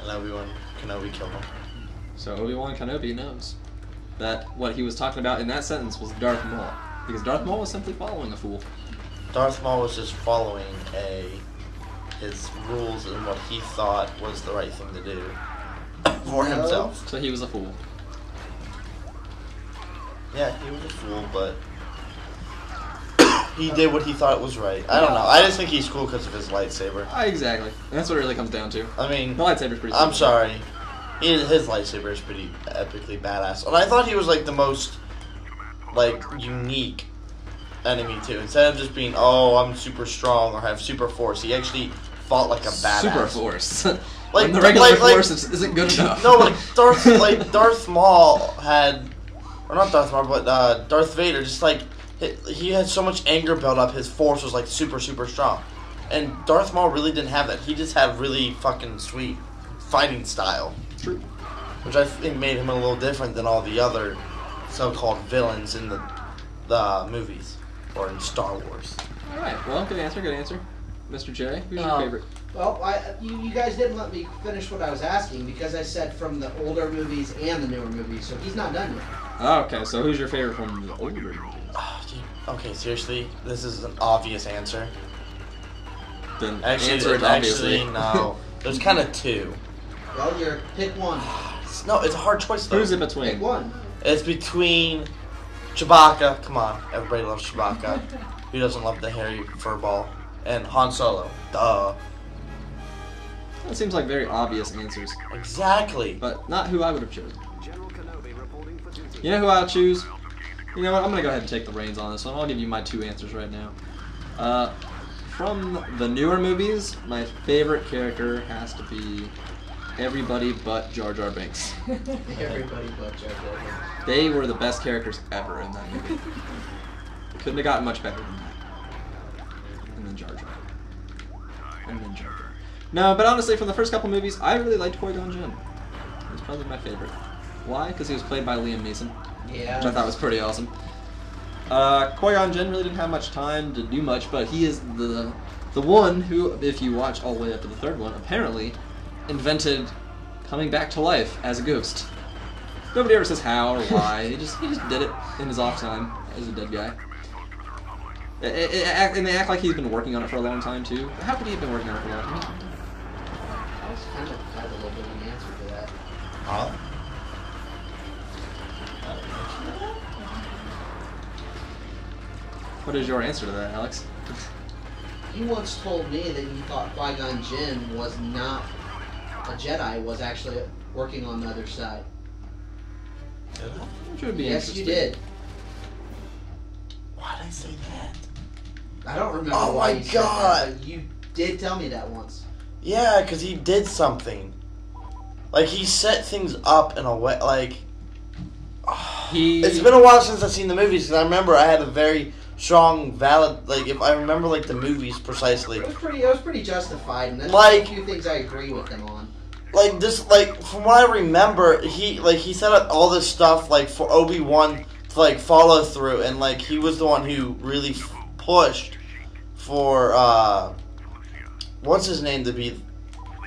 and Obi-Wan Kenobi killed him. So Obi-Wan Kenobi knows that what he was talking about in that sentence was Darth Maul. Because Darth Maul was simply following a fool. Darth Maul was just following his rules and what he thought was the right thing to do for himself. So he was a fool. Yeah, he was a fool, but he did what he thought was right. I don't know. I just think he's cool because of his lightsaber. Exactly. That's what it really comes down to. I mean, the lightsaber's pretty I'm simple. sorry. His lightsaber is pretty epically badass. And I thought he was like the most unique enemy too. Instead of just being, oh, I'm super strong or have super force, he actually fought like a badass. Super force. Like the regular force isn't good enough. No, Darth Maul had, or not Darth Maul, but Darth Vader. Just like he had so much anger built up, his force was like super strong. And Darth Maul really didn't have that. He just had really fucking sweet fighting style. True. Which I think made him a little different than all the other so-called villains in the movies or in Star Wars. All right. Well, good answer. Mr.Jay, who's your favorite? Well, you guys didn't let me finish what I was asking because I said from the older movies and the newer movies, so he's not done yet. Oh, okay, so who's your favorite from the older movies? Oh, okay, seriously, this is an obvious answer. Then Actually, no. There's kind of two. Well, pick one. No, it's a hard choice though. Who's in between? Pick one. It's between Chewbacca. Come on, everybody loves Chewbacca. Who doesn't love the hairy furball? And Han Solo. Duh. That seems like very obvious answers. Exactly. But not who I would have chosen. You know who I'll choose? You know what? I'm going to go ahead and take the reins on this one. I'll give you my two answers right now. From the newer movies, my favorite character has to be everybody but Jar Jar Binks. Everybody but Jar Jar Binks. They were the best characters ever in that movie. Couldn't have gotten much better than that. And then Jar Jar. And then Jar Jar. No, but honestly, from the first couple movies, I really liked Qui-Gon Jinn. He was probably my favorite. Why? Because he was played by Liam Neeson. Yeah. Which I thought was pretty awesome. Qui-Gon Jinn really didn't have much time to do much, but he is the one who, if you watch all the way up to the third one, apparently invented coming back to life as a ghost. Nobody ever says how or why. He just did it in his off time as a dead guy. And they act like he's been working on it for a long time too. How could he have been working on it for a long time? I was kind of had a little bit of an answer to that. Huh? What is your answer to that, Alex? You once told me that you thought Qui-Gon Jinn was not a Jedi, was actually working on the other side. Which would be Yes, interesting. you did. Why did I say that? I don't remember Oh why my you God. said that, but you did tell me that once. Yeah, because he did something. Like, he set things up in a way, like... It's been a while since I've seen the movies, because I remember I had a very strong, valid... Like, if I remember, like, the movies precisely. It was pretty justified, and there's Like- a few things I agree with him on. Like, this, like, from what I remember, he set up all this stuff, like, for Obi-Wan to, like, follow through, and, like, he was the one who really pushed for, what's his name to be,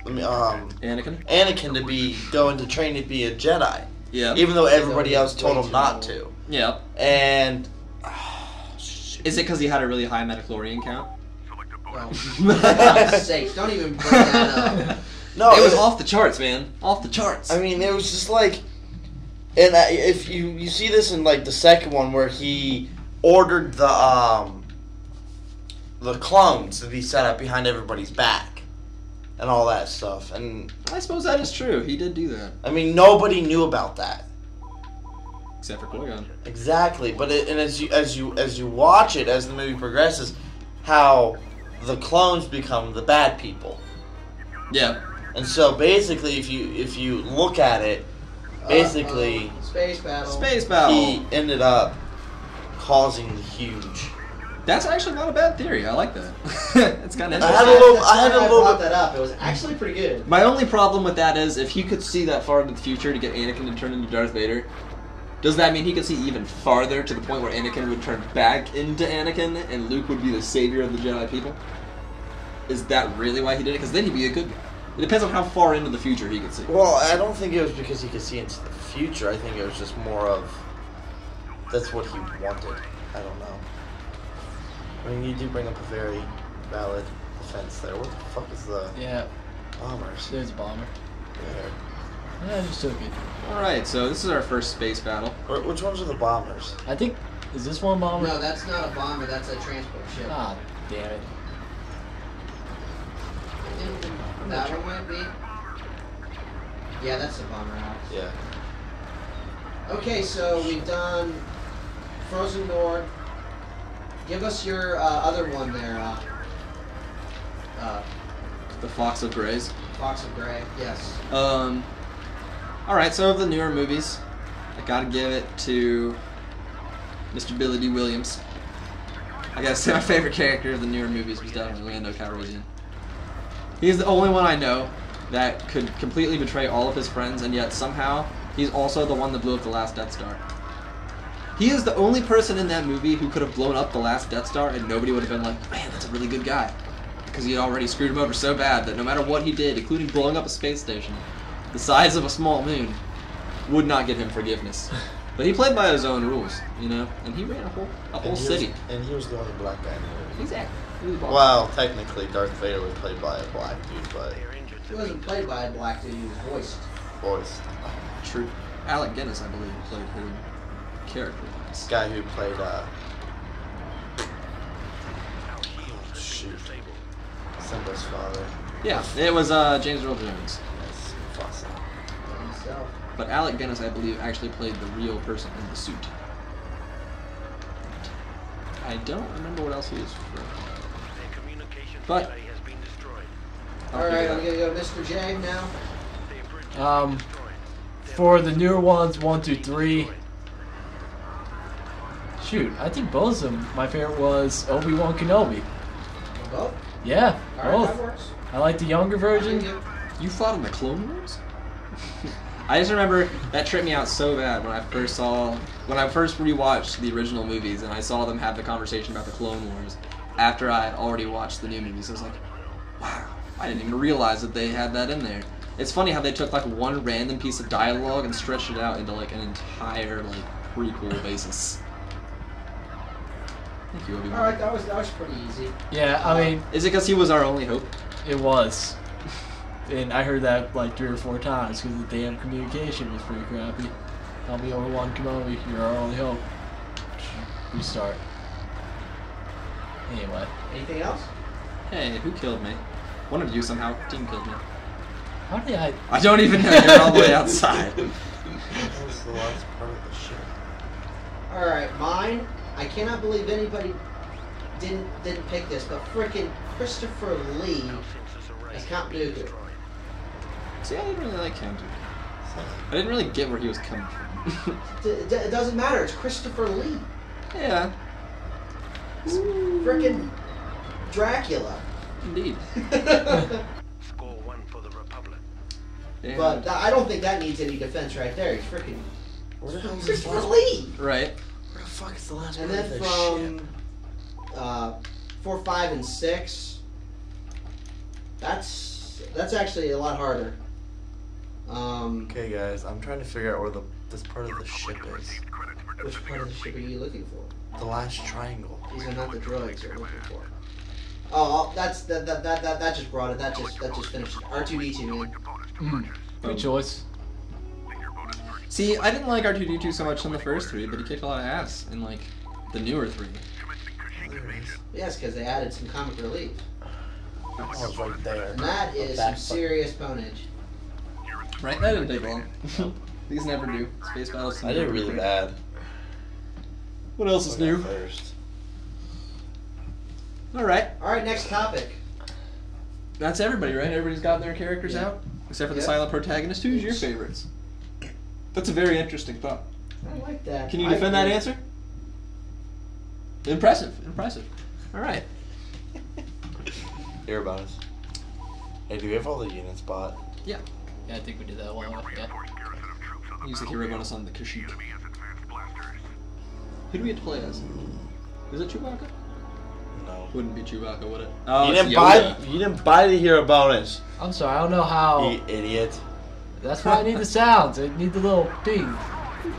Anakin to be, going to train to be a Jedi. Yeah. Even though everybody else told him not to. Yeah. And, Is it because he had a really high metachlorian count? Well, for God's sakes, don't even bring that up. no, It was off the charts, man. Off the charts. I mean, it was just like, and if you see this in like the second one where he ordered the clones to be set up behind everybody's back and all that stuff, and I suppose that is true. He did do that. I mean nobody knew about that Except for Qui-Gon. exactly. But as you watch it as the movie progresses, how the clones become the bad people. Yeah. And so basically, if you look at it, basically Space battle. Space battle. he ended up causing the huge. That's actually not a bad theory. I like that. It's kind of I interesting. had a little brought bit. that up. It was actually pretty good. My only problem with that is if he could see that far into the future to get Anakin to turn into Darth Vader, does that mean he could see even farther to the point where Anakin would turn back into Anakin and Luke would be the savior of the Jedi people? Is that really why he did it? Because then he'd be a good guy. It depends on how far into the future he could see. Well, I don't think it was because he could see into the future. I think it was just more of that's what he wanted. I don't know. I mean, you do bring up a very valid defense there. What the fuck is the bombers? There's a bomber. There. Yeah, I just took it. Alright, so this is our first space battle. Which ones are the bombers? I think, is this one bomber? No, that's not a bomber. That's a transport ship. Ah, damn it. That one might be. Yeah, that's a bomber house. Yeah. Okay, so we've done TheFrozenNord. Give us your other one there. The Fox of Greys. Fox of Grey. Yes. Alright, so of the newer movies, I gotta give it to Mr. Billy D. Williams. I gotta say my favorite character of the newer movies was definitely Lando Calrissian. He's the only one I know that could completely betray all of his friends, and yet somehow he's also the one that blew up the last Death Star. He is the only person in that movie who could have blown up the last Death Star and nobody would have been like, man, that's a really good guy. Because he had already screwed him over so bad that no matter what he did, including blowing up a space station the size of a small moon, would not get him forgiveness. But he played by his own rules, you know, and he ran a whole city. And he was the only black guy in the movie. Exactly. He was bald. Well, technically, Darth Vader was played by a black dude, but He wasn't played by a black dude. He was voiced. voiced. True. Alec Guinness, I believe, played her character. This guy who played, shoot. Simba's father. Yeah, it was James Earl Jones. Yes, Mufasa. Himself. But Alec Guinness, I believe, actually played the real person in the suit. I don't remember what else he was from. But Alright, I'm gonna go Mr.Jay now. For the newer ones, 1, 2, 3. Shoot, I think both of them. My favorite was Obi-Wan Kenobi. Both? Yeah, Alright, that both. works. I like the younger version. you fought in the Clone Wars? I just remember that tripped me out so bad when I first rewatched the original movies and I saw them have the conversation about the Clone Wars after I had already watched the new movies. I was like, wow, I didn't even realize that they had that in there. It's funny how they took like one random piece of dialogue and stretched it out into like an entire like prequel basis. Thank you, Obi-Wan. Alright, that was pretty easy. Yeah, I mean, Is it because he was our only hope? it was. And I heard that like 3 or 4 times because the damn communication was pretty crappy. Tell me Obi-Wan Kenobi, you're our only hope. Restart. Anyway. Anything else? Hey, who killed me? One of you somehow. Team killed me. How did I... I don't even know. You're all the way outside. That was the last part of the ship. Alright, mine. I cannot believe anybody didn't pick this, but frickin' Christopher Lee as Count Dooku. See, I didn't really like him. I didn't really get where he was coming from. It doesn't matter, it's Christopher Lee. Yeah, Frickin' Dracula. indeed. Score 1 for the Republic. Yeah. But I don't think that needs any defense right there. He's frickin' Where the hell is Christopher this? Lee. Right. Where the fuck is the last And part then of this ship? 4, 5, and 6. That's actually a lot harder. Okay, guys, I'm trying to figure out where this part of the ship is. Which part of the ship are you looking for? The last triangle. These are not the droids you're looking for. Oh, that just brought it. That just finished it. R2D2, man. Good choice. See, I didn't like R2D2 so much in the first 3, but he kicked a lot of ass in like the newer 3. There it is. Yes, because they added some comic relief. Oh, it's right there. And that is some serious ponage. Right? That didn't take long. These never do. Space battles. I did really bad. What else is new? First. All right. Alright, next topic. That's everybody, right? Everybody's got their characters out, except for the Yeah. silent protagonist. Who's your favorites? That's a very interesting thought. I like that. Can you defend that answer? Impressive. Impressive. All right. Hear about us. Hey, do we have all the units bought? Yeah, I think we did that one. Yeah. Use the hero bonus on the Kashyyyk. Who do we get to play as? Is it Chewbacca? No. Wouldn't be Chewbacca, would it? Oh, You it's didn't Yoda. buy. You didn't buy the hero bonus. I'm sorry, I don't know how. You idiot. That's why I need the sounds. I need the little ding.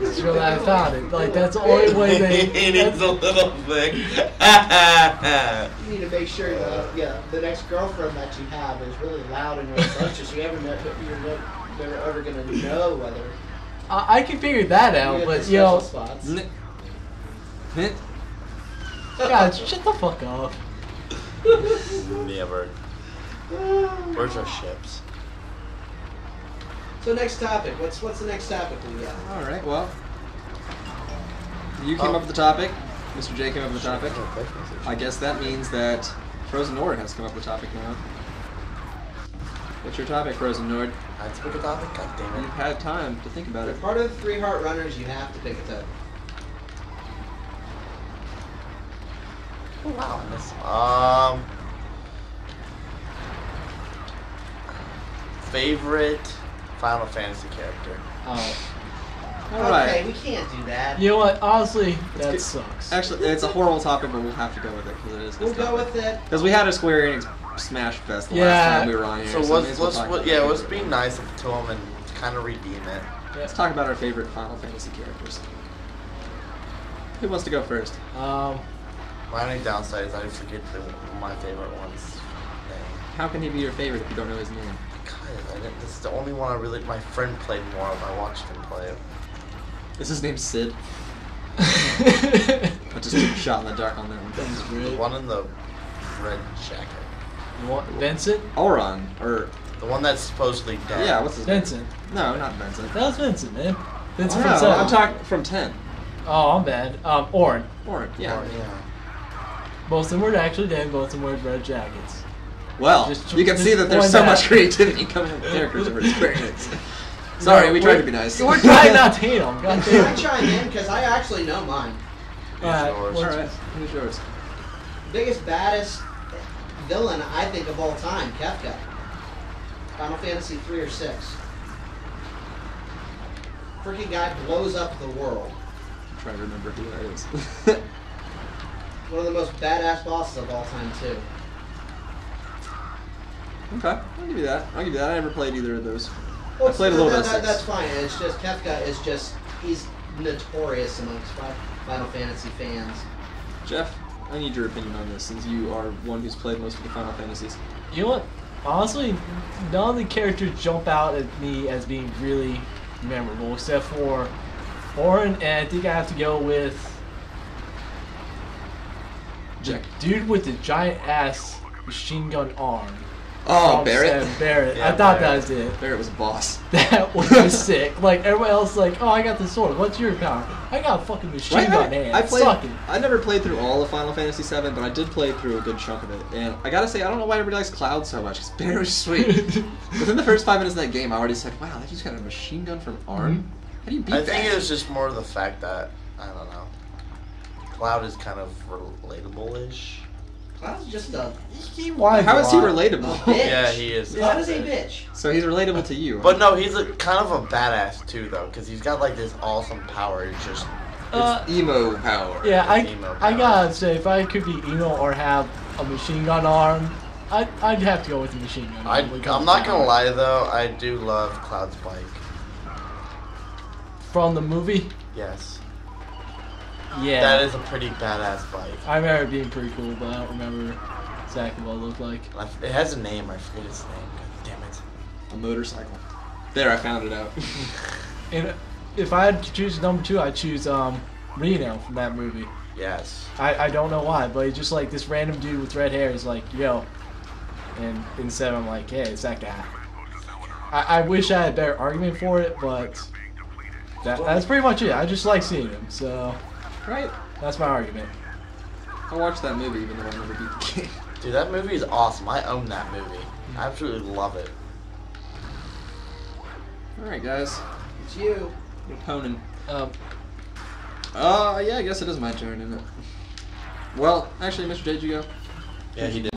That's really how I found it. Like that's the only way they. He needs a little thing. You need to make sure the next girlfriend that you have is really loud and obnoxious. You're never ever gonna know whether I can figure that out, you get but the you know, special spots. God, shut the fuck up. Never. Where's our ships? So next topic. What's the next topic we got? All right. Well, you came up with the topic. Mr. J came up with the topic. I guess that means that TheFrozenNord has come up with the topic now. What's your topic, TheFrozenNord? I have to pick a topic? God damn You've it. had time to think about If it. you're part of the 3 Heart Runners, you have to pick a topic. Oh, wow, I missed. Favorite Final Fantasy character? Oh, All right. Okay, we can't do that. you know what? Honestly, that good. sucks. Actually, it's a horrible topic, but we'll have to go with it because it is. We'll go with it. Because we had a Square Enix Smash Fest the Yeah. last time we were on here. So may let's as well talk about our let's favorite be one. nice to him and kind of redeem it. Let's talk about our favorite Final Fantasy characters. Who wants to go first? My only downside is I forget my favorite one's name. How can he be your favorite if you don't know his name? Because this is the only one my friend played more of. I watched him play it. Is his name Sid? I just took a shot in the dark on that one. That's The great. one in the red jacket. You want Vincent? Auron, or The one that's supposedly dead. yeah, what's his name? Vincent. No, not Vincent. That was Vincent, man. Vincent Oh, from no, Seven. I'm talking from 10. Oh, I'm bad. Orin. Auron, yeah. Or, yeah. Both of them were actually dead. Both of them were red jackets. Well, Just- you can just see that there's point so that much out. creativity coming from characters over Square Enix. Sorry, No, we tried we're- to be nice. We're trying not to hate them. God Can I damn. chime in? Because I actually know mine. Alright, yours. what's- Alright, who's yours? Biggest, baddest villain, I think, of all time, Kefka. Final Fantasy 3 or 6. Freaking guy blows up the world. I'm trying to remember who that is. One of the most badass bosses of all time, too. Okay, I'll give you that. I'll give you that. I never played either of those. Well, I played a little bit of that, 6. That's fine. It's just, Kefka is just, he's notorious amongst Final Fantasy fans. Jeff, I need your opinion on this since you are one who's played most of the Final Fantasies. You know what? Honestly, none of the characters jump out at me as being really memorable, except for Orin, and I think I have to go with the Jack. dude with the giant ass machine gun arm. Oh, From Barrett? Sam Barrett. Yeah, I thought Barrett. that was it. Barrett was a boss. That was just sick. Like everyone else, like, oh, I got the sword. What's your power? I got a fucking machine gun hand. I played. Suck it. I never played through all of Final Fantasy VII, but I did play through a good chunk of it. And I gotta say, I don't know why everybody likes Cloud so much. Because Barrett was sweet. Within the first 5 minutes of that game, I already said, "Wow, that just got a machine gun from ARM. How do you beat I that?" think it was just more the fact that, I don't know, Cloud is kind of relatable-ish. Cloud's just a He whines How a is he lot. relatable? bitch. Yeah, he is. Cloud is a bitch. So he's relatable to you. But no, he's kind of a badass too, though, because he's got like this awesome power. It's just It's emo power. Yeah, emo I power. gotta say, if I could be emo or have a machine gun arm, I'd have to go with the machine gun arm. I'm not gonna lie though, I do love Cloud's bike. From the movie, Yes, yeah. that is a pretty badass bike. I remember it being pretty cool, but I don't remember exactly what it looked like. It has a name. I forget its name. God damn it. A motorcycle. There, I found it out. And if I had to choose number 2, I'd choose Reno from that movie. Yes. I don't know why, but he's just like this random dude with red hair. He's like, yo. And instead I'm like, hey, it's that guy. I wish I had a better argument for it, but that's pretty much it. I just like seeing him, so Right? that's my argument. I watched that movie even though I never beat the game. Dude, that movie is awesome. I own that movie. I absolutely love it. Alright, guys. It's you. Your opponent. Um, Yeah, I guess it is my turn, isn't it? Well, actually, Mr. J, did you go? Yeah, he did.